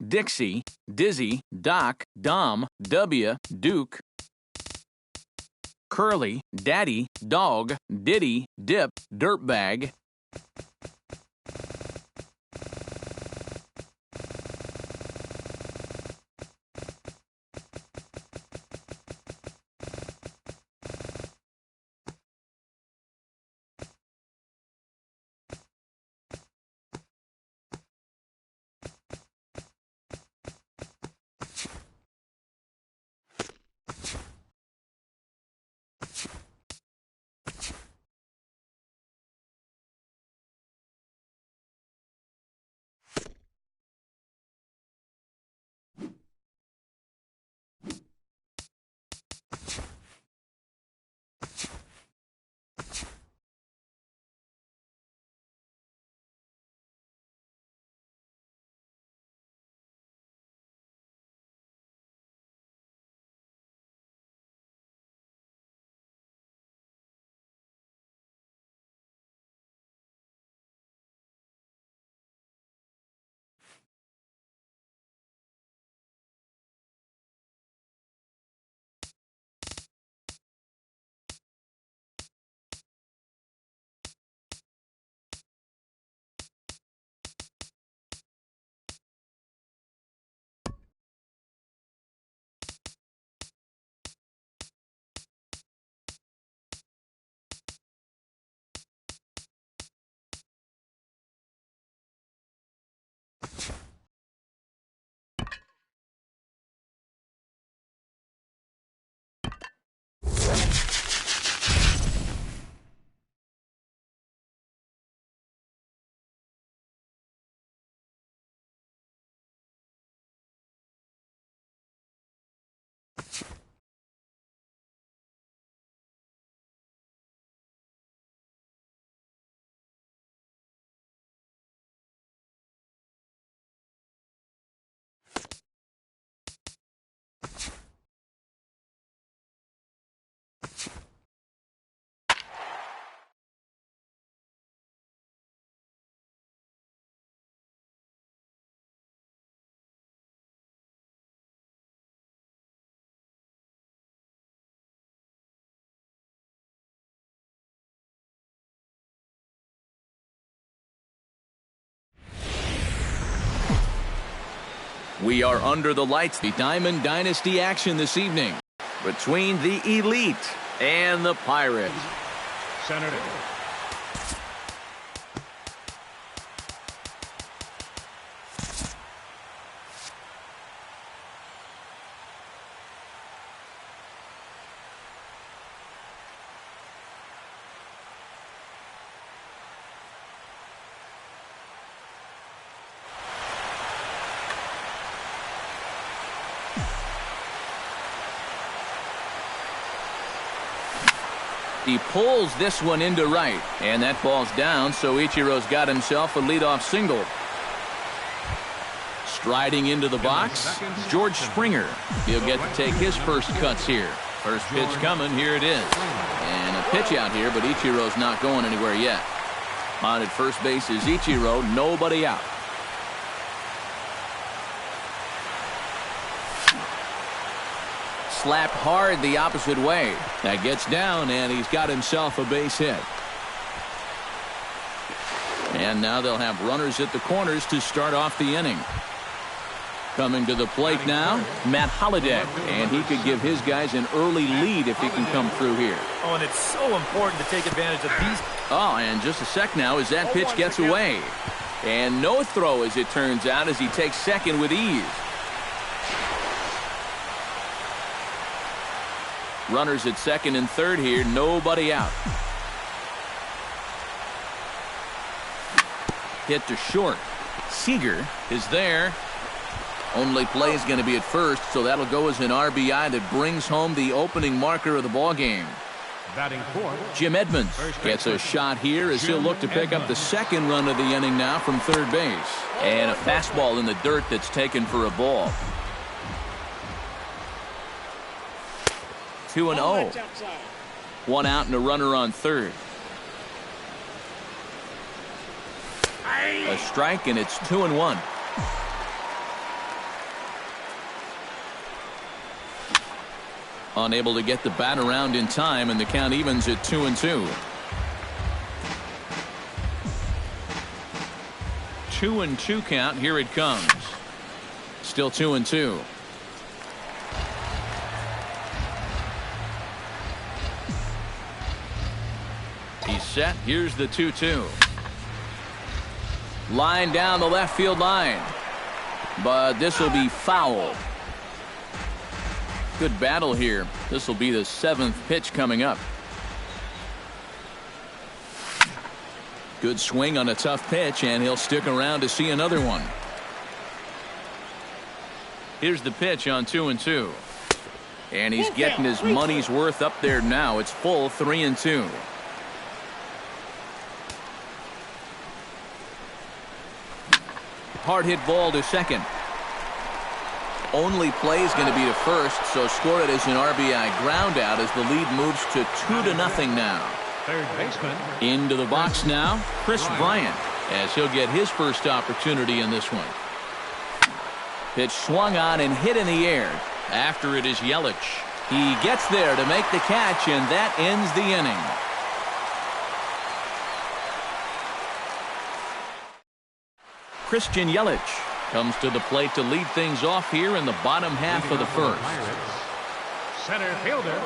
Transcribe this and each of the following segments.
Dixie, Dizzy, Doc, Dom, W, Duke, Curly, Daddy, Dog, Diddy, Dip, Dirtbag, We are under the lights, the Diamond Dynasty action this evening between the Elite and the Pirates. Senator. He pulls this one into right, and that ball's down, so Ichiro's got himself a leadoff single. Striding into the box, George Springer. He'll get to take his first cuts here. First pitch coming, here it is. And a pitch out here, but Ichiro's not going anywhere yet. On at first base is Ichiro, nobody out. Slapped hard the opposite way. That gets down, and he's got himself a base hit. And now they'll have runners at the corners to start off the inning. Coming to the plate now, Matt Holliday. And he could give his guys an early lead if he can come through here. Oh, and it's so important to take advantage of these. Oh, and just a sec now as that pitch gets away. And no throw, as it turns out, as he takes second with ease. Runners at second and third here, nobody out. Hit to short. Seager is there. Only play is going to be at first, so that'll go as an RBI that brings home the opening marker of the ball game. Batting fourth, Jim Edmonds gets a shot here as he'll look to pick up the second run of the inning now from third base. And a fastball in the dirt that's taken for a ball. 2-0. One out and a runner on third. A strike, and it's 2-1. Unable to get the bat around in time, and the count evens at 2-2. 2-2 count. Here it comes. Still 2-2. He's set. Here's the 2-2. Line down the left field line. But this will be foul. Good battle here. This will be the 7th pitch coming up. Good swing on a tough pitch, and he'll stick around to see another one. Here's the pitch on 2-2. And he's getting his money's worth up there now. It's full 3-2. Hard hit ball to second. Only play is going to be to first, so score it as an RBI ground out as the lead moves to 2-0 now. Third baseman. Into the box now, Chris Bryant, as he'll get his first opportunity in this one. Pitch swung on and hit in the air. After it is Yelich. He gets there to make the catch, and that ends the inning. Christian Yelich comes to the plate to lead things off here in the bottom half of the first. Center fielder,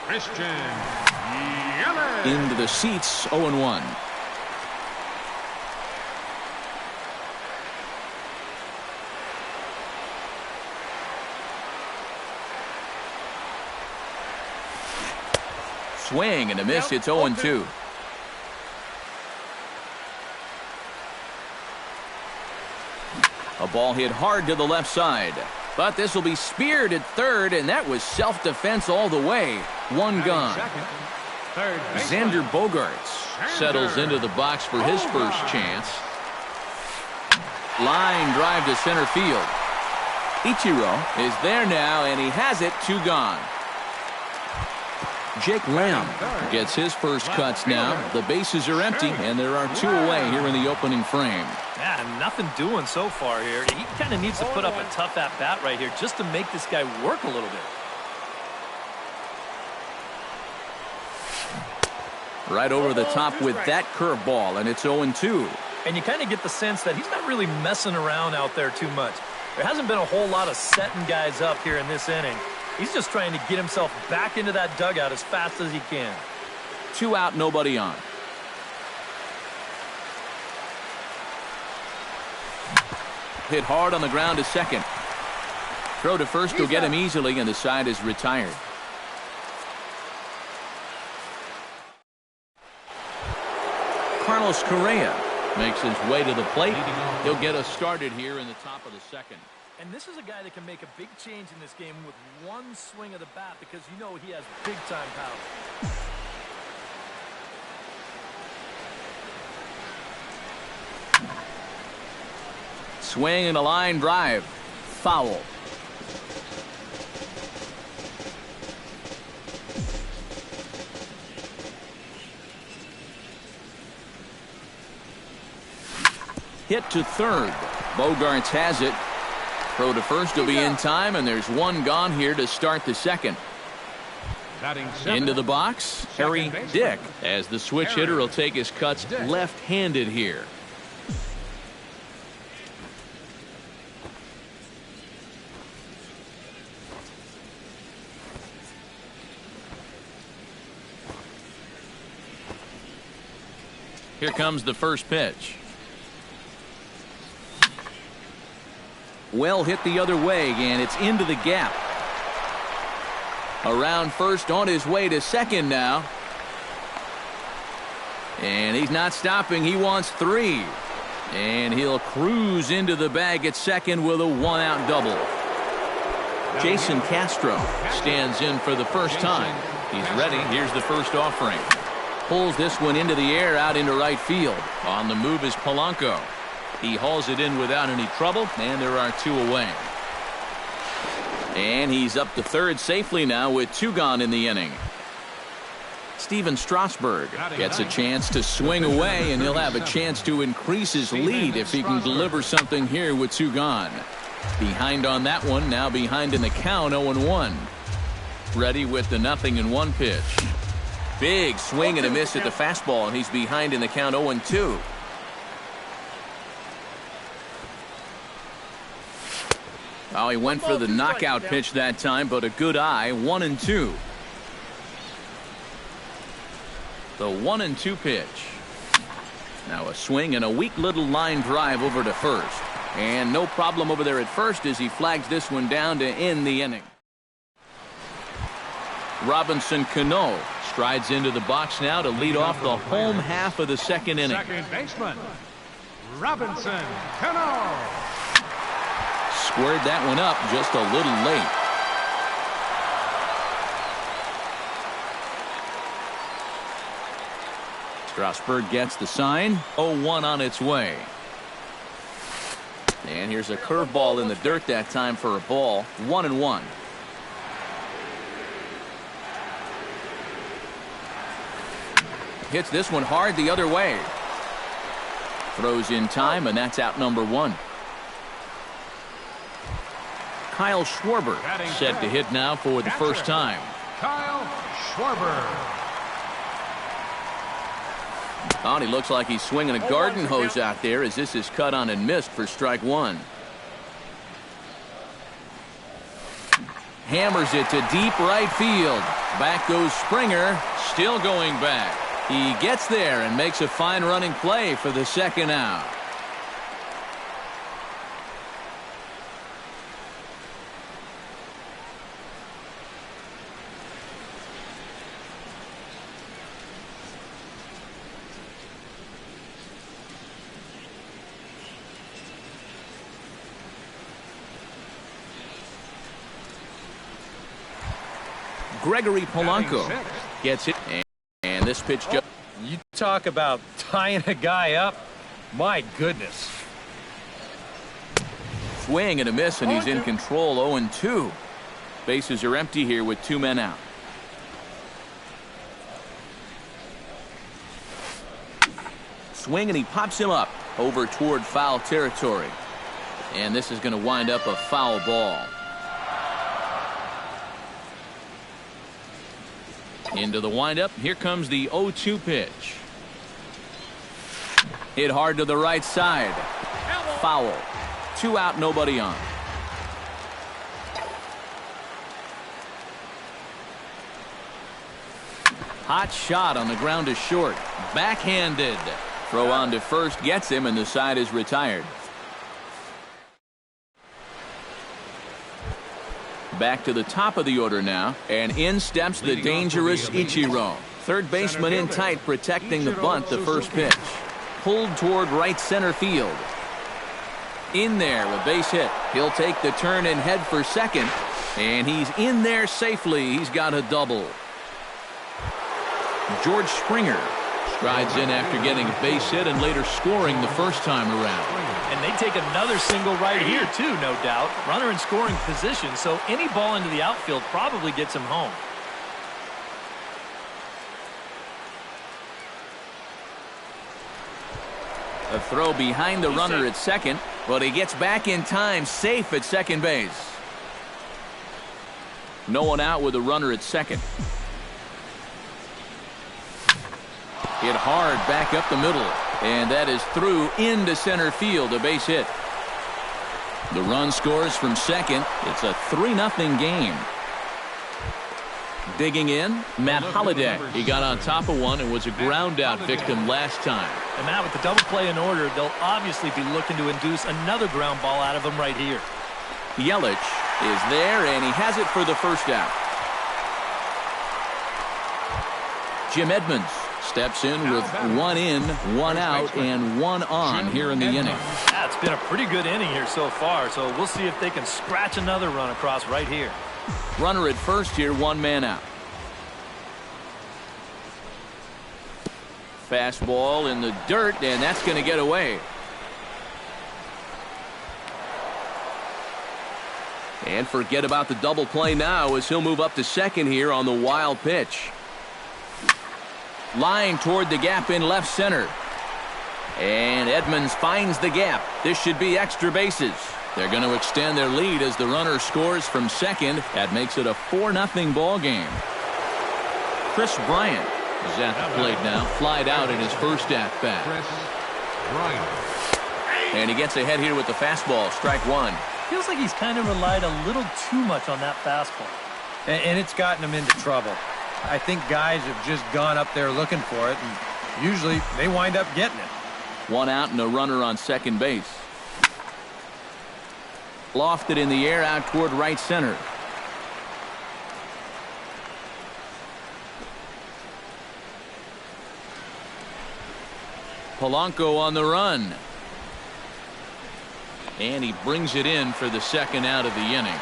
Christian Yelich. Into the seats, 0-1. Swing and a miss. It's 0-2. A ball hit hard to the left side. But this will be speared at third, and that was self-defense all the way. One gone. Xander Bogaerts settles into the box for his first chance. Line drive to center field. Ichiro is there now, and he has it. 2 gone. Jake Lamb gets his first cuts now. The bases are empty, and there are 2 away here in the opening frame. Yeah, nothing doing so far here. He kind of needs to put up a tough at-bat right here just to make this guy work a little bit. Right over the top with that curveball, and it's 0-2. And you kind of get the sense that he's not really messing around out there too much. There hasn't been a whole lot of setting guys up here in this inning. He's just trying to get himself back into that dugout as fast as he can. 2 out, nobody on. Hit hard on the ground to second. Throw to first will get him easily, and the side is retired. Carlos Correa makes his way to the plate. He'll get us started here in the top of the second. And this is a guy that can make a big change in this game with one swing of the bat, because you know he has big-time power. Swing and a line drive. Foul. Hit to third. Bogaerts has it. Throw to first will be in time, and there's 1 gone here to start the second. Into the box, Harry Dick, as the switch hitter will take his cuts left-handed here. Here comes the first pitch. Well hit the other way, and it's into the gap. Around first, on his way to second now. And he's not stopping. He wants 3. And he'll cruise into the bag at second with a 1-out double. Jason Castro stands in for the first time. He's ready. Here's the first offering. Pulls this one into the air out into right field. On the move is Polanco. He hauls it in without any trouble, and there are 2 away. And he's up to third safely now with 2 gone in the inning. Steven Strasburg gets a chance to swing away, and he'll have a chance to increase his lead if he can deliver something here with 2 gone. Behind on that one, now behind in the count, 0-1. Ready with the 0-1 pitch. Big swing and a miss at the fastball, and he's behind in the count 0-2. Oh, he went for the knockout pitch that time, but a good eye. 1-2. The 1-2 pitch. Now a swing and a weak little line drive over to first. And no problem over there at first as he flags this one down to end the inning. Robinson Cano strides into the box now to lead off the home half of the second inning. Second baseman, Robinson Cano. Squared that one up just a little late. Strasburg gets the sign. 0-1 on its way. And here's a curveball in the dirt that time for a ball. 1-1. Hits this one hard the other way. Throws in time, and that's out number 1. Kyle Schwarber set to hit now for the first time. Kyle Schwarber. Oh, and he looks like he's swinging a garden hose out there as this is cut on and missed for strike 1. Hammers it to deep right field. Back goes Springer, still going back. He gets there and makes a fine running play for the second out. Gregory Polanco gets it, and this pitch just... You talk about tying a guy up. My goodness. Swing and a miss, and he's in control. 0-2. Bases are empty here with 2 men out. Swing, and he pops him up over toward foul territory. And this is going to wind up a foul ball. Into the windup. Here comes the 0-2 pitch. Hit hard to the right side. Foul. 2 out, nobody on. Hot shot on the ground to short. Backhanded. Throw on to first gets him, and the side is retired. Back to the top of the order now, and in steps the dangerous Ichiro. Third baseman in tight, protecting the bunt. The first pitch pulled toward right center field. In there, a base hit. He'll take the turn and head for second, and he's in there safely. He's got a double. George Springer strides in after getting a base hit and later scoring the first time around. And they take another single right here, too, no doubt. Runner in scoring position, so any ball into the outfield probably gets him home. A throw behind the runner at second, but he gets back in time, safe at second base. No one out with a runner at second. Hit hard back up the middle, and that is through into center field, a base hit. The run scores from second. It's a 3-0 game. Digging in, Matt Holliday. He got on top of one and was a ground out victim last time. And Matt, with the double play in order, they'll obviously be looking to induce another ground ball out of him right here. Yelich is there, and he has it for the first out. Jim Edmonds steps in with 1 in, 1 out, and 1 on here in the inning. Yeah, it's been a pretty good inning here so far, so we'll see if they can scratch another run across right here. Runner at first here, 1 man out. Fastball in the dirt, and that's going to get away. And forget about the double play now as he'll move up to second here on the wild pitch. Line toward the gap in left center. And Edmonds finds the gap. This should be extra bases. They're going to extend their lead as the runner scores from second. That makes it a 4-0 ball game. Chris Bryant is at the plate now. Flied out in his first at-bat. And he gets ahead here with the fastball. Strike one. Feels like he's kind of relied a little too much on that fastball. And it's gotten him into trouble. I think guys have just gone up there looking for it, and usually they wind up getting it. One out and a runner on second base. Lofted in the air out toward right center. Polanco on the run. And he brings it in for the second out of the inning.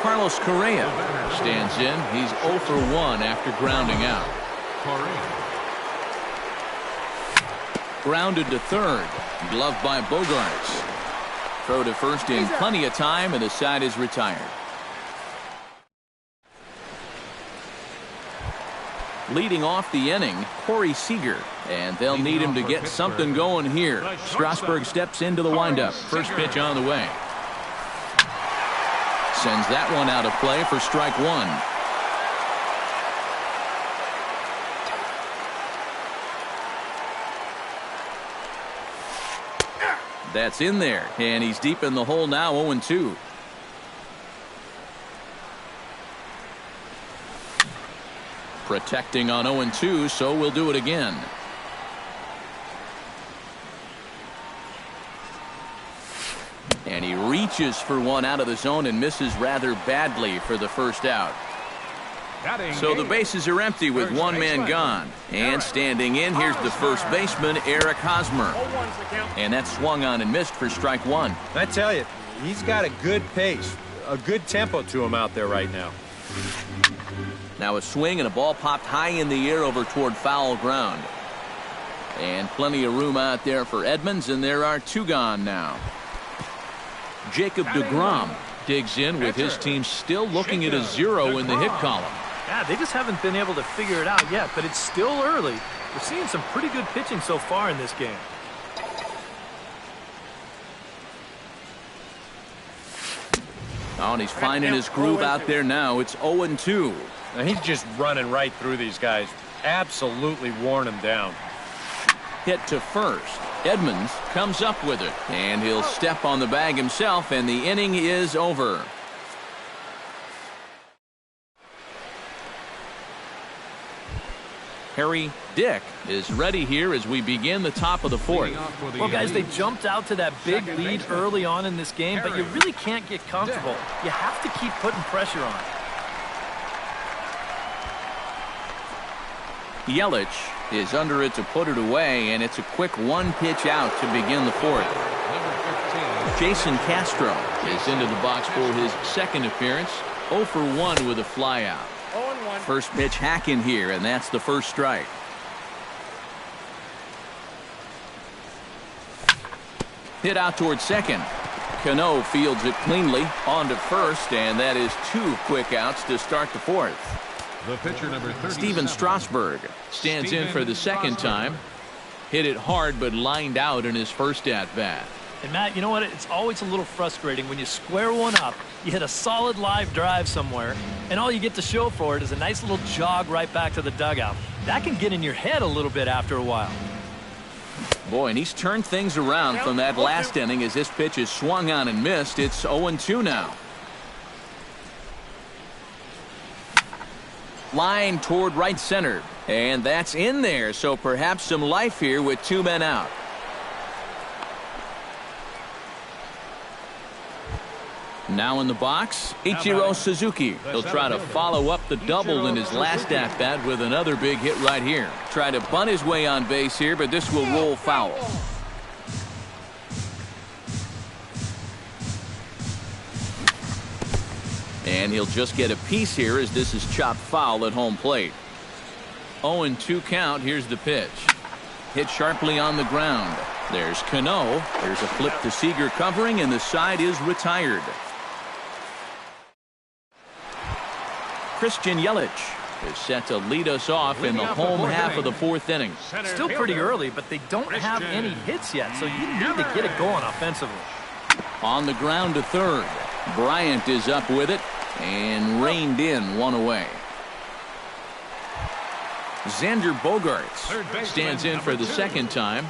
Carlos Correa stands in. He's 0 for 1 after grounding out. Grounded to third. Gloved by Bogarts. Throw to first in plenty of time, and the side is retired. Leading off the inning, Corey Seager, and they'll need him to get something going here. Strasburg steps into the windup. First pitch on the way. Sends that one out of play for strike one. That's in there, and he's deep in the hole now, 0-2. Protecting on 0-2, so we'll do it again. And he reaches for one out of the zone and misses rather badly for the first out. So the bases are empty with one man gone. And standing in, here's the first baseman, Eric Hosmer. And that's swung on and missed for strike one. I tell you, he's got a good pace, a good tempo to him out there right now. Now a swing and a ball popped high in the air over toward foul ground. And plenty of room out there for Edmonds, and there are two gone now. Jacob deGrom digs in with his team still looking at a 0 in the hit column. Yeah, they just haven't been able to figure it out yet, but it's still early. We're seeing some pretty good pitching so far in this game. Oh, and he's finding his groove out there now. It's 0-2. Now he's just running right through these guys. Absolutely worn them down. Hit to first. Edmonds comes up with it, and he'll step on the bag himself, and the inning is over. Harry Dick is ready here as we begin the top of the fourth. Well, guys, they jumped out to that big lead early on in this game, but you really can't get comfortable. You have to keep putting pressure on. Yelich is under it to put it away, and it's a quick one pitch out to begin the fourth. Jason Castro is into the box for his second appearance. 0 for 1 with a flyout. First pitch hack in here, and that's the first strike. Hit out towards second. Cano fields it cleanly on to first, and that is 2 quick outs to start the fourth. The pitcher number 37. Steven Strasburg stands in for the second time. Hit it hard, but lined out in his first at-bat. And, Matt, you know what? It's always a little frustrating when you square one up, you hit a solid live drive somewhere, and all you get to show for it is a nice little jog right back to the dugout. That can get in your head a little bit after a while. Boy, and he's turned things around from that last inning as this pitch is swung on and missed. It's 0-2 now. Line toward right center, and that's in there, so perhaps some life here with 2 men out. Now in the box, Ichiro Suzuki. He'll try to follow up the double in his last at-bat with another big hit right here. Try to bunt his way on base here, but this will roll foul. And he'll just get a piece here as this is chopped foul at home plate. 0-2 count. Here's the pitch. Hit sharply on the ground. There's Cano. There's a flip to Seager covering, and the side is retired. Christian Yelich is set to lead us off in the home half of the fourth inning. Still pretty early, but they don't have any hits yet, so you need to get it going offensively. On the ground to third. Bryant is up with it and reined in one away. Xander Bogaerts stands in for the second time.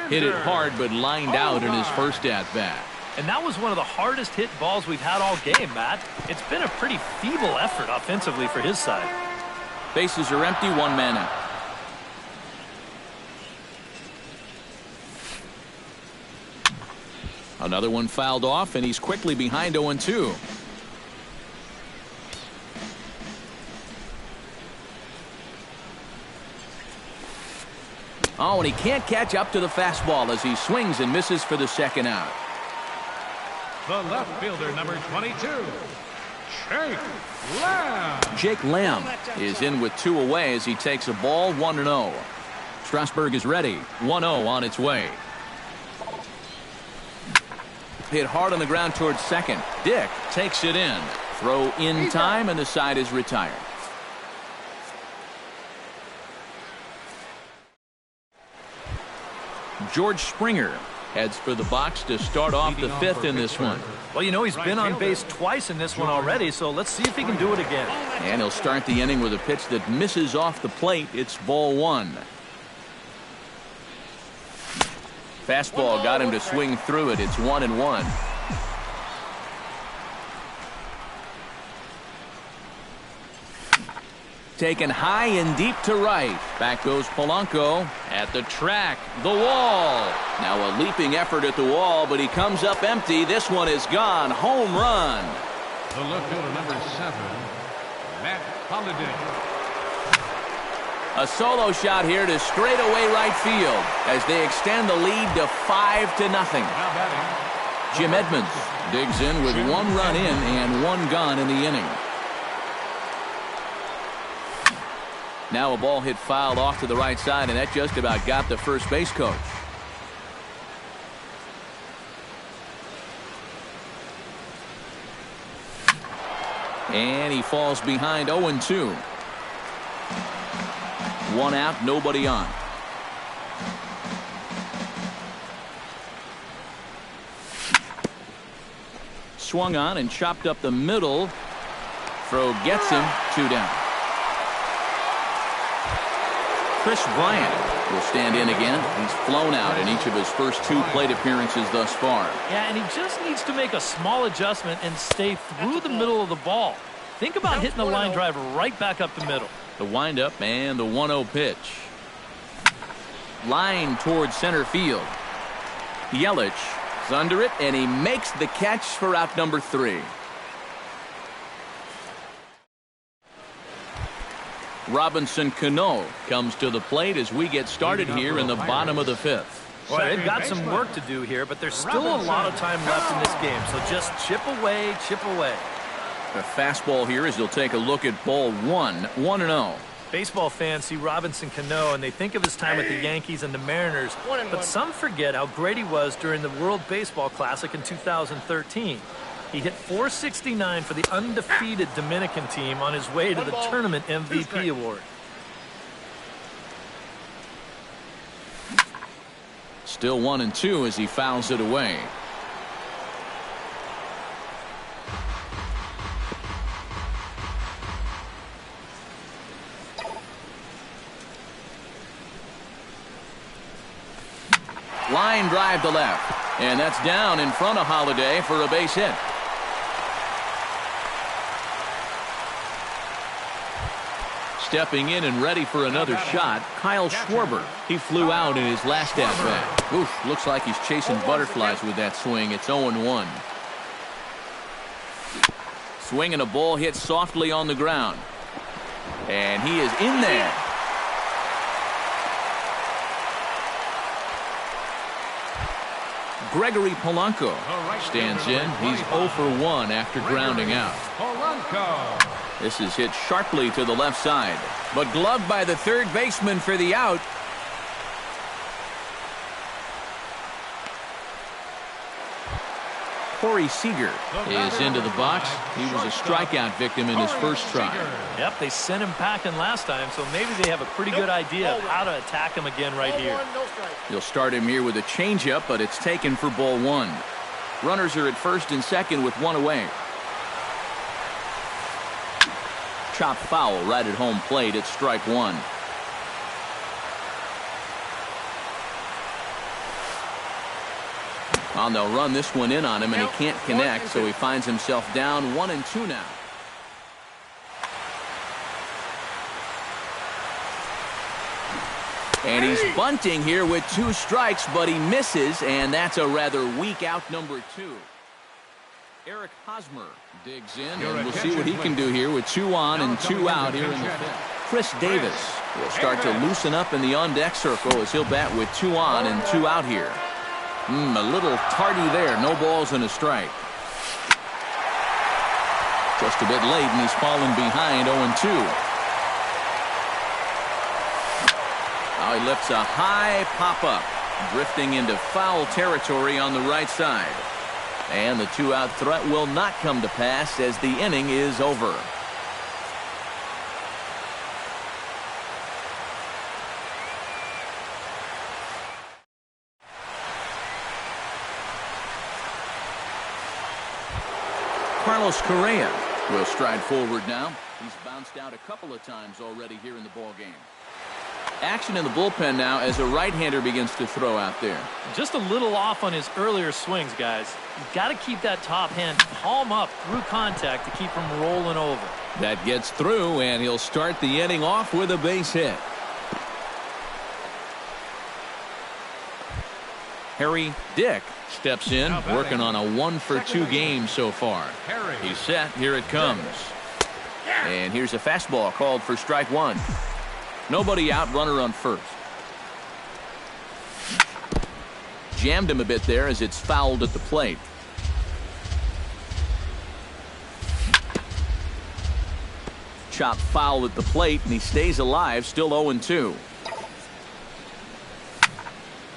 Hit it hard but lined out in his first at-bat. And that was one of the hardest hit balls we've had all game, Matt. It's been a pretty feeble effort offensively for his side. Bases are empty, one man out. Another one fouled off, and he's quickly behind 0-2. Oh, and he can't catch up to the fastball as he swings and misses for the second out. The left fielder, number 22, Jake Lamb. Jake Lamb is in with 2 away as he takes a ball 1-0. Strasburg is ready. 1-0 on its way. Hit hard on the ground towards second. Dick takes it in. Throw in time, and the side is retired. George Springer heads for the box to start off the fifth in this one. Well, you know, he's been on base twice in this one already, so let's see if he can do it again. And he'll start the inning with a pitch that misses off the plate. It's ball 1. Fastball got him to swing through it. It's 1-1. Taken high and deep to right. Back goes Polanco at the track. The wall. Now a leaping effort at the wall, but he comes up empty. This one is gone. Home run. The left fielder, number 7, Matt Holliday. A solo shot here to straightaway right field as they extend the lead to 5-0. Jim Edmonds digs in with 1 run in and 1 gone in the inning. Now a ball hit fouled off to the right side, and that just about got the first base coach. And he falls behind 0-2. 1 out, nobody on. Swung on and chopped up the middle. Throw gets him. 2 down. Chris Bryant will stand in again. He's flown out in each of his first 2 plate appearances thus far. Yeah, and he just needs to make a small adjustment and stay through the middle of the ball. Think about hitting the line drive right back up the middle. The windup and the 1-0 pitch. Line towards center field. Yelich is under it, and he makes the catch for out number 3. Robinson Cano comes to the plate as we get started here in the bottom of the 5th. Well, they've got some work to do here, but there's still a lot of time left in this game, so just chip away, chip away. A fastball here as they'll take a look at ball 1, 1-0. Baseball fans see Robinson Cano, and they think of his time with the Yankees and the Mariners, but some forget how great he was during the World Baseball Classic in 2013. He hit .469 for the undefeated Dominican team on his way to the tournament MVP award. Still 1-2 as he fouls it away. Line drive to left, and that's down in front of Holliday for a base hit. Stepping in and ready for another shot, Kyle Schwarber. He flew out in his last at-bat. Oof, looks like he's chasing butterflies with that swing. It's 0-1. Swing and a ball hit softly on the ground. And he is in there. Gregory Polanco stands in. He's 0 for 1 after grounding out. This is hit sharply to the left side, but gloved by the third baseman for the out. Corey Seager is into the box. He was a strikeout victim in his first try. Yep, they sent him packing last time, so maybe they have a pretty good idea of how to attack him again right here. He'll start him here with a changeup, but it's taken for ball one. Runners are at first and second with one away. Chop foul right at home plate. It's strike one. Well, they'll run this one in on him, and he can't connect, so he finds himself down 1-2 now. And he's bunting here with 2 strikes, but he misses, and that's a rather weak out number 2. Eric Hosmer digs in, and we'll see what he can do here with 2 on and 2 out here in the fifth. Chris Davis will start to loosen up in the on-deck circle as he'll bat with 2 on and 2 out here. A little tardy there. No balls and a strike. Just a bit late, and he's fallen behind 0-2. Now he lifts a high pop-up, drifting into foul territory on the right side. And the 2-out threat will not come to pass as the inning is over. Carlos Correa will stride forward now. He's bounced out a couple of times already here in the ballgame. Action in the bullpen now as a right-hander begins to throw out there. Just a little off on his earlier swings, guys. You've got to keep that top hand palm up through contact to keep him rolling over. That gets through, and he'll start the inning off with a base hit. Harry Dick steps in, working on a 1-for-2 game so far. He's set. Here it comes. And here's a fastball called for strike one. Nobody out, runner on first. Jammed him a bit there as it's fouled at the plate. Chop foul at the plate, and he stays alive, still 0-2.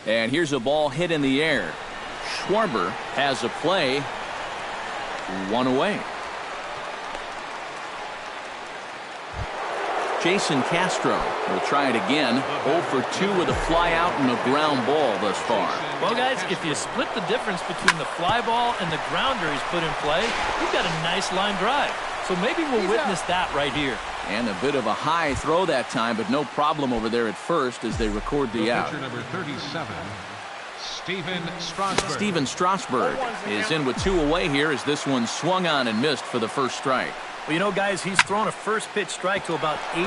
And here's a ball hit in the air. Schwarber has a play. 1 away. Jason Castro will try it again. 0 for 2 with a fly out and a ground ball thus far. Well, guys, if you split the difference between the fly ball and the grounder he's put in play, you've got a nice line drive. So maybe we'll witness that right here. And a bit of a high throw that time, but no problem over there at first as they record the out. Number 37, Steven Strasburg is in with 2 away here as this one swung on and missed for the first strike. Well, you know, guys, he's thrown a first pitch strike to about 80%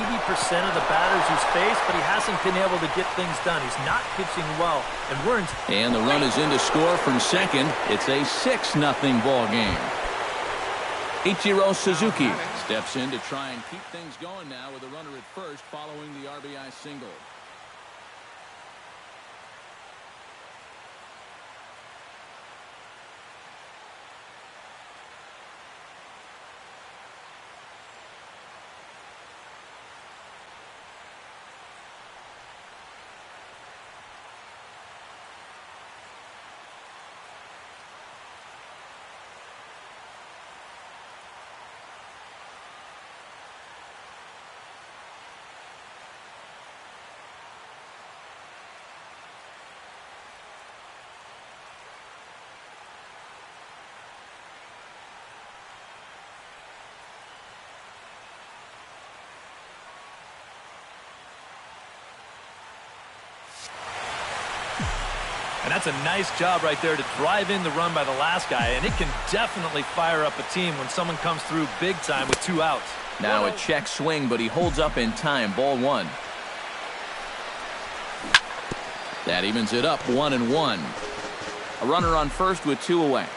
of the batters he's faced, but he hasn't been able to get things done. He's not pitching well, and the run is in to score from second. It's a 6-0 ball game. Ichiro Suzuki steps in to try and keep things going now with a runner at first following the RBI single. And that's a nice job right there to drive in the run by the last guy, and it can definitely fire up a team when someone comes through big time with 2 outs. Now a check swing, but he holds up in time. Ball 1. That evens it up 1-1. A runner on first with 2 away.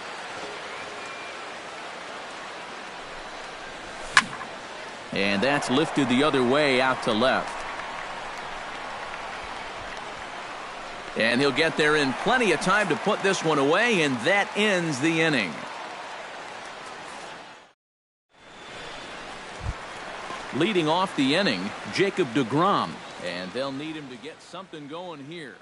And that's lifted the other way out to left. And he'll get there in plenty of time to put this one away, and that ends the inning. Leading off the inning, Jacob deGrom, and they'll need him to get something going here.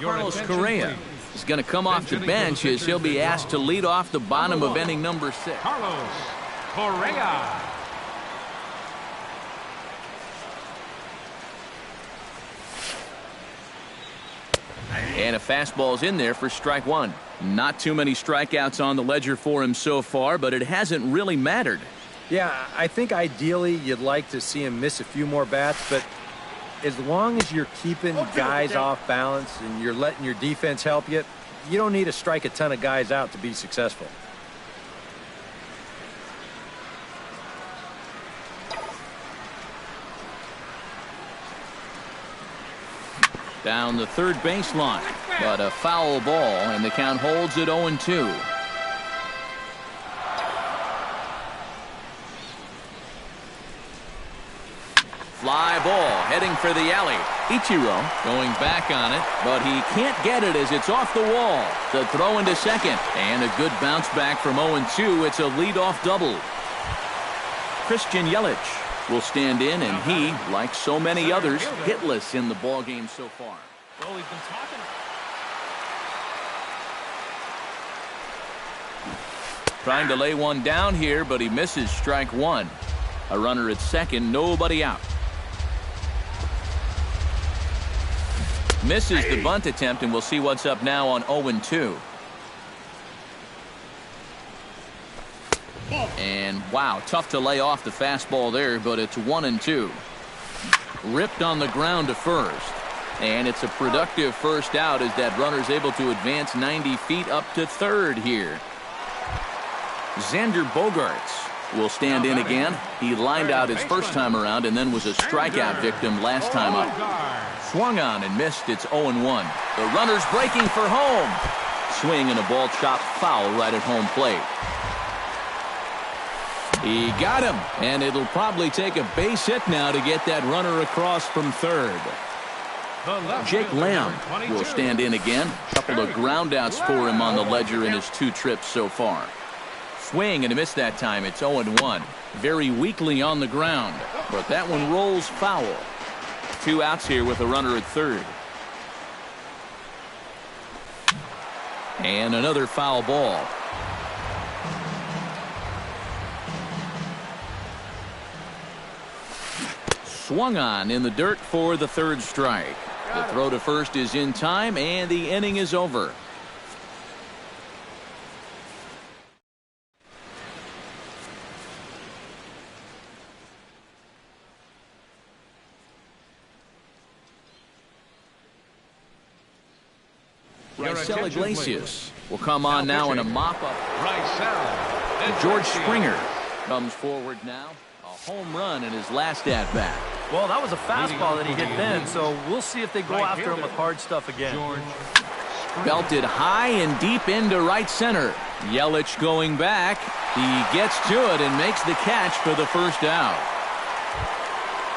Carlos Correa is going to come off the bench as he'll be asked to lead off the bottom of inning number 6. Carlos Correa. And a fastball's in there for strike 1. Not too many strikeouts on the ledger for him so far, but it hasn't really mattered. Yeah, I think ideally you'd like to see him miss a few more bats, but as long as you're keeping guys off balance and you're letting your defense help you, you don't need to strike a ton of guys out to be successful. Down the third baseline, but a foul ball, and the count holds at 0-2. Fly ball heading for the alley. Ichiro going back on it, but he can't get it as it's off the wall. The throw into second, and a good bounce back from 0-2. It's a leadoff double. Christian Yelich will stand in, and he, like so many others, hitless in the ballgame so far. Well, we've been talking. Trying to lay one down here, but he misses strike 1. A runner at second, nobody out. Misses the bunt attempt, and we'll see what's up now on 0-2. And wow, tough to lay off the fastball there, but it's 1-2. Ripped on the ground to first. And it's a productive first out as that runner's able to advance 90 feet up to third here. Xander Bogaerts will stand in again. He lined out his first time around and then was a strikeout victim last time up. Swung on and missed. It's 0-1. The runner's breaking for home. Swing and a ball chopped foul right at home plate. He got him, and it'll probably take a base hit now to get that runner across from third. Jake Lamb will stand in again. A couple of groundouts for him on the ledger in his 2 trips so far. Swing and a miss that time. It's 0-1. Very weakly on the ground, but that one rolls foul. 2 outs here with a runner at third. And another foul ball. Swung on in the dirt for the third strike. The throw to first is in time, and the inning is over. Raisel Iglesias will come on now in a mop-up. George Springer comes forward now. A home run in his last at-bat. Well, that was a fastball that he hit then, so we'll see if they go after him with hard stuff again. Belted high and deep into right center. Yelich going back. He gets to it and makes the catch for the first out.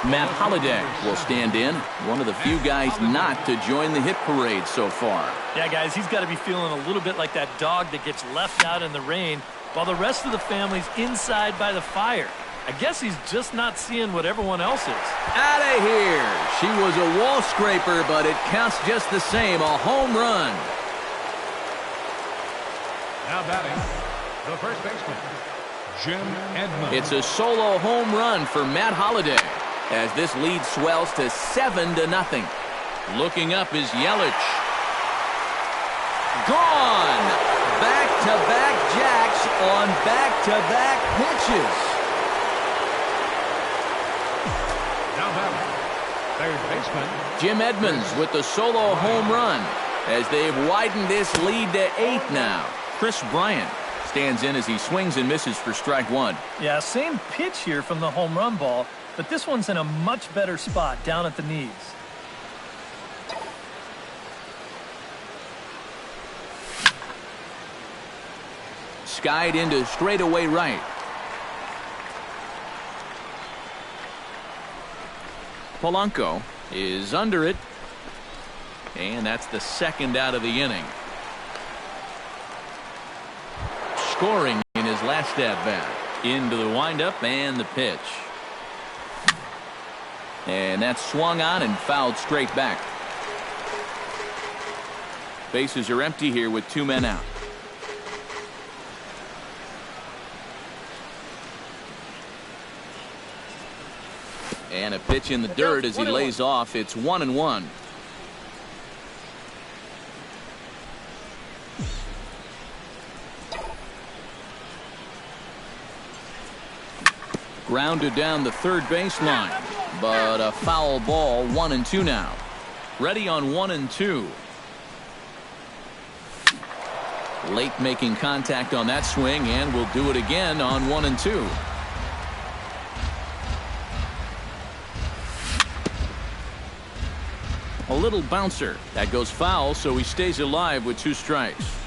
Matt Holliday will stand in. One of the few guys not to join the hit parade so far. Yeah, guys, he's got to be feeling a little bit like that dog that gets left out in the rain while the rest of the family's inside by the fire. I guess he's just not seeing what everyone else is. Out of here. She was a wall scraper, but it counts just the same. A home run. Now batting, the first baseman, Jim Edmonds. It's a solo home run for Matt Holliday as this lead swells to 7-0. Looking up is Yelich. Gone. Back-to-back jacks on back-to-back pitches. Third baseman, Jim Edmonds with the solo home run as they've widened this lead to 8 now. Chris Bryant stands in as he swings and misses for strike 1. Yeah, same pitch here from the home run ball, but this one's in a much better spot down at the knees. Skied into straightaway right. Polanco is under it, and that's the second out of the inning. Scoring in his last at-bat. Into the windup and the pitch. And that's swung on and fouled straight back. Bases are empty here with 2 men out. And a pitch in the dirt as he lays off. It's 1-1. Grounded down the third baseline, but a foul ball. 1-2 now. Ready on 1-2. Late making contact on that swing, and will do it again on 1-2. A little bouncer. That goes foul, so he stays alive with 2 strikes.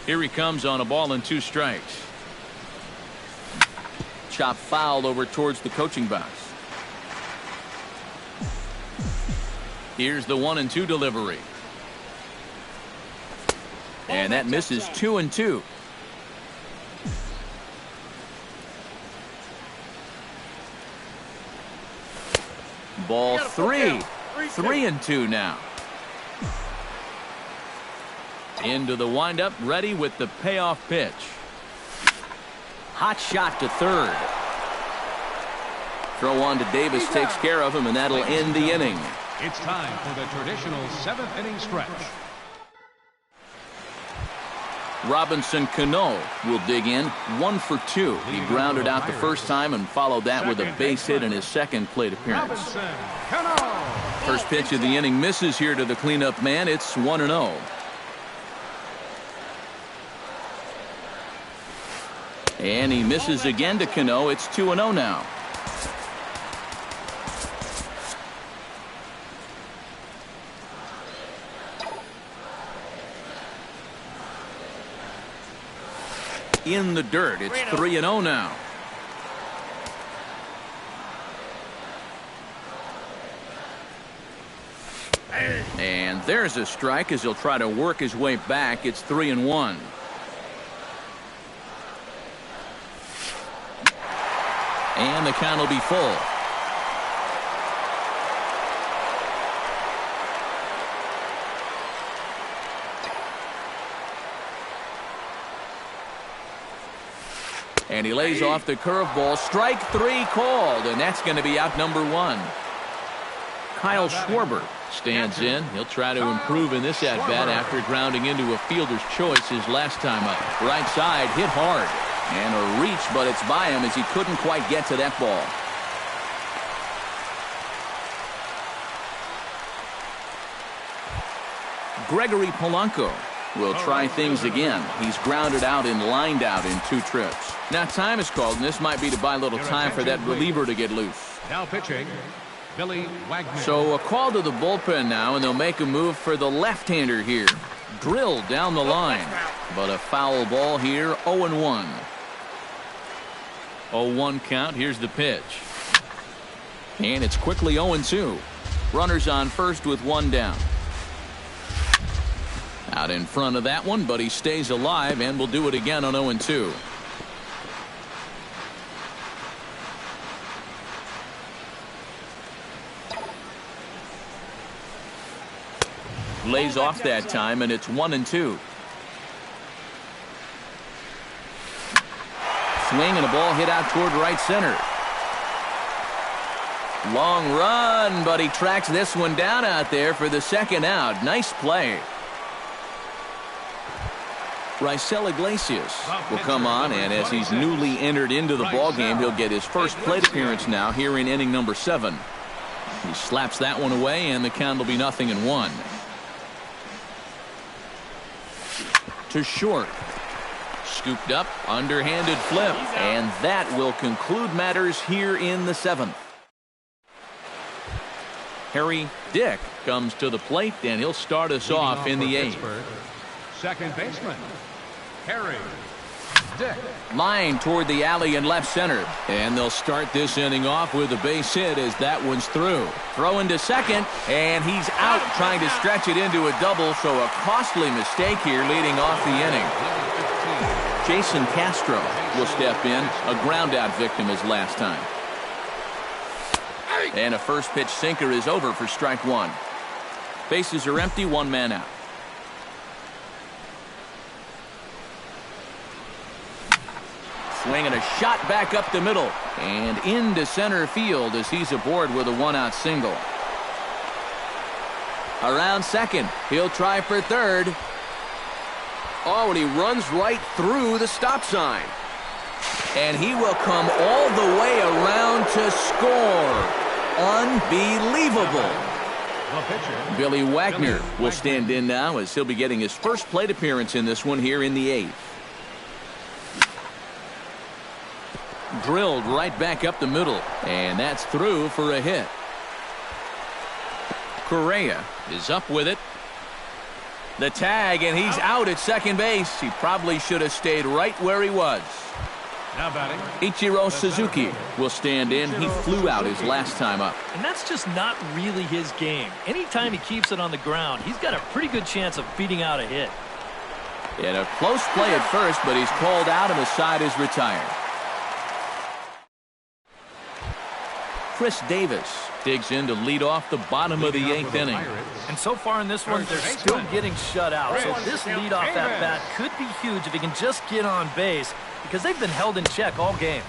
Here he comes on a ball and 2 strikes. Chop foul over towards the coaching box. Here's the 1-2 delivery. And that misses. 2-2. Ball 3. 3-2 now. Into the windup, ready with the payoff pitch. Hot shot to third. Throw on to Davis takes care of him, and that'll end the inning. It's time for the traditional 7th inning stretch. Robinson Cano will dig in. 1 for 2. He grounded out the first time and followed that with a base hit in his second plate appearance. First pitch of the inning misses here to the cleanup man. It's 1-0. And he misses again to Cano. It's 2-0 now. In the dirt. It's 3-0 now. And there's a strike as he'll try to work his way back. It's 3-1. And the count will be full. And he lays off the curveball. Strike 3 called, and that's going to be out number 1. Kyle Schwarber stands in. He'll try to improve in this at-bat after grounding into a fielder's choice his last time up. Right side, hit hard. And a reach, but it's by him as he couldn't quite get to that ball. Gregory Polanco will try things again. He's grounded out and lined out in 2 trips. Now time is called, and this might be to buy a little time for that reliever to get loose. Now pitching, Billy Wagner. So a call to the bullpen now, and they'll make a move for the left-hander here. Drilled down the line, but a foul ball here. 0-1. 0-1 count. Here's the pitch. And it's quickly 0-2. Runners on first with 1 down. Out in front of that one, but he stays alive and will do it again on 0-2. Lays off that time, and it's 1-2. Swing and a ball hit out toward right center. Long run, but he tracks this one down out there for the second out. Nice play. Raisel Iglesias will come on, and as he's newly entered into the ballgame, he'll get his first plate appearance now here in inning number 7. He slaps that one away, and the count will be 0-1. To short. Scooped up, underhanded flip, and that will conclude matters here in the 7th. Harry Dick comes to the plate, and he'll start us off in the 8th. Second baseman, Harry Dick. Line toward the alley in left center, and they'll start this inning off with a base hit as that one's through. Throw into second, and he's out trying to stretch it into a double, so a costly mistake here leading off the inning. Jason Castro will step in, a ground out victim his last time. And a first pitch sinker is over for strike 1. Bases are empty, 1 man out. swing and a shot back up the middle. And into center field as he's aboard with a one-out single. Around second. He'll try for third. Oh, and he runs right through the stop sign. And he will come all the way around to score. Unbelievable. Billy Wagner will stand in now as he'll be getting his first plate appearance in this one here in the 8th. Drilled right back up the middle, and that's through for a hit. Correa is up with it. The tag, and he's out at second base. He probably should have stayed right where he was. Now batting, Ichiro Suzuki will stand in. He flew out his last time up. And that's just not really his game. Anytime he keeps it on the ground, he's got a pretty good chance of beating out a hit. And a close play at first, but he's called out and the side is retired. Chris Davis digs in to lead off the bottom of the 8th inning. And so far in this one, they're still getting shut out. So this leadoff at bat could be huge if he can just get on base, because they've been held in check all game.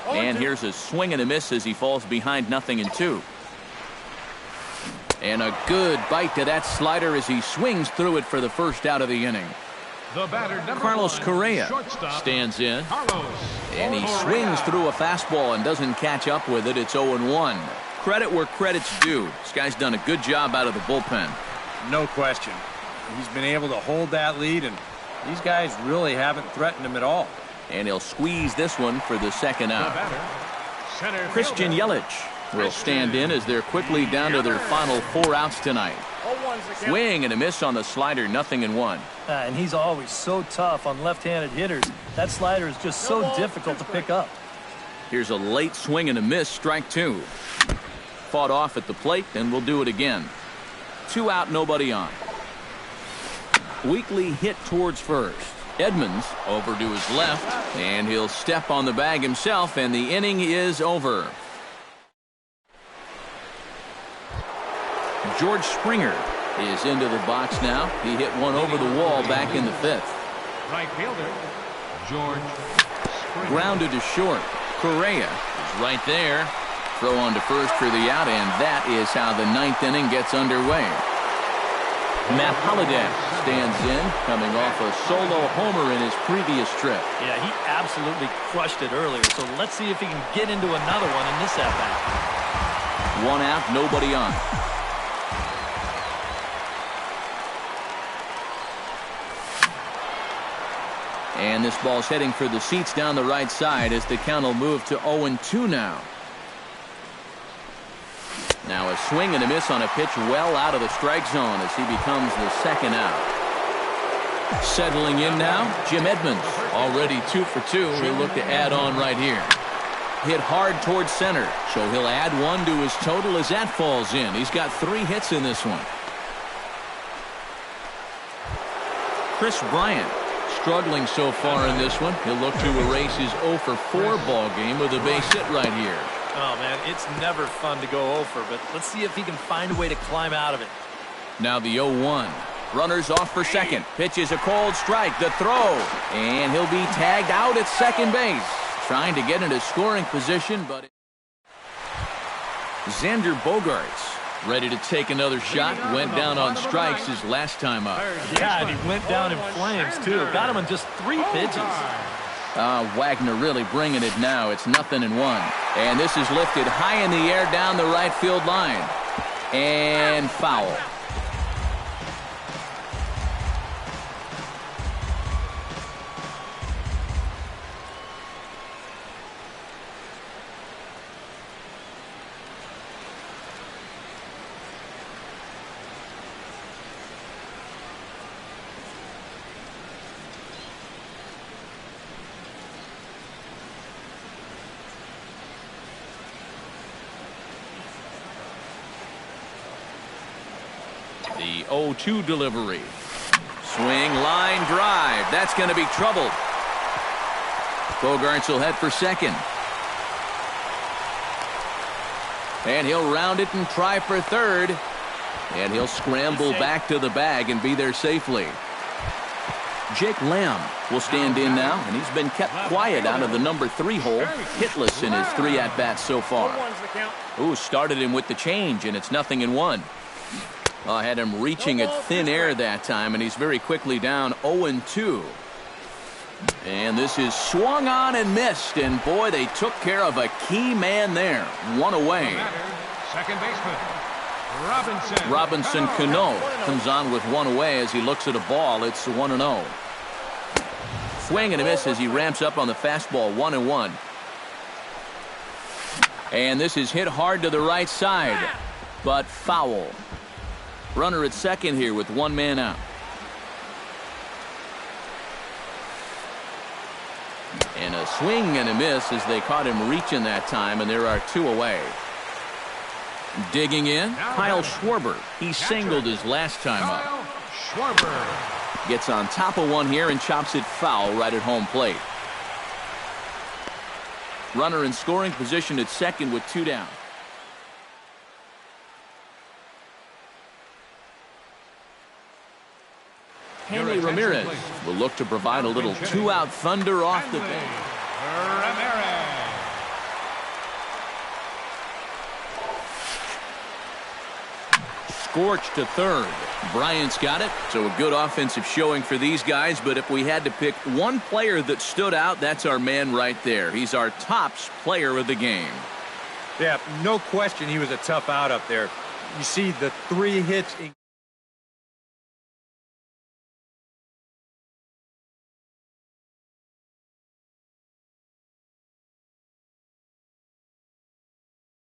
And here's a swing and a miss as he falls behind 0-2. And a good bite to that slider as he swings through it for the first out of the inning. the batter, Carlos Correa stands in. And he swings through a fastball and doesn't catch up with it. It's 0-1. Credit where credit's due. This guy's done a good job out of the bullpen. No question. He's been able to hold that lead, and these guys really haven't threatened him at all. And he'll squeeze this one for the second out. Christian Yelich will stand in as they're quickly down to their final 4 outs tonight. Swing and a miss on the slider, 0-1. And he's always so tough on left-handed hitters. That slider is just so difficult to pick up. Here's a late swing and a miss, strike 2. Fought off at the plate, and we'll do it again. 2 out, nobody on. Weekly hit towards first. Edmonds over to his left, and he'll step on the bag himself, and the inning is over. George Springer is into the box now. He hit one over the wall back in the 5th. Right fielder, George Springer. Grounded to short. Correa is right there. Throw on to first for the out, and that is how the 9th inning gets underway. Matt Holliday stands in, coming off a solo homer in his previous trip. Yeah, he absolutely crushed it earlier, so let's see if he can get into another one in this at-bat. 1 out, nobody on. And this ball's heading for the seats down the right side as the count will move to 0-2 now. Now a swing and a miss on a pitch well out of the strike zone as he becomes the second out. Settling in now, Jim Edmonds, already 2 for 2. He'll look to add on right here. Hit hard towards center, so he'll add 1 to his total as that falls in. He's got 3 hits in this one. Chris Bryant struggling so far in this one. He'll look to erase his 0 for 4 ball game with a base hit right here. Oh, man, it's never fun to go over, but let's see if he can find a way to climb out of it. Now the 0-1. Runners off for second. Pitch is a cold strike. The throw. And he'll be tagged out at second base. Trying to get into scoring position, but Xander Bogaerts ready to take another shot. Went down on strikes his last time up. Yeah, and he went down in flames, too. Got him in just 3 pitches. Wagner really bringing it now. It's 0-1. And this is lifted high in the air down the right field line. And foul. The 0-2 delivery. Swing, line, drive. That's going to be trouble. Bogaerts will head for second. And he'll round it and try for third. And he'll scramble back to the bag and be there safely. Jake Lamb will stand in now, and he's been kept quiet out of the number 3 hole, hitless in his 3 at-bats so far. Ooh, started him with the change, and it's 0-1. I had him reaching at thin air that time, and he's very quickly down 0-2. And this is swung on and missed, and boy, they took care of a key man there. 1 away. Second baseman, Robinson Cano comes on with 1 away as he looks at a ball. It's 1-0. Swing and a miss as he ramps up on the fastball. 1-1. And this is hit hard to the right side, but foul. Runner at second here with 1 man out. And a swing and a miss as they caught him reaching that time, and there are 2 away. Digging in, Kyle Schwarber. He singled his last time up. Schwarber Gets on top of one here and chops it foul right at home plate. Runner in scoring position at second with 2 down. Hanley Ramirez will look to provide a little 2-out thunder off the bench. Ramirez. Scorched to third. Bryant's got it. So a good offensive showing for these guys. But if we had to pick one player that stood out, that's our man right there. He's our tops player of the game. Yeah, no question he was a tough out up there. You see the 3 hits in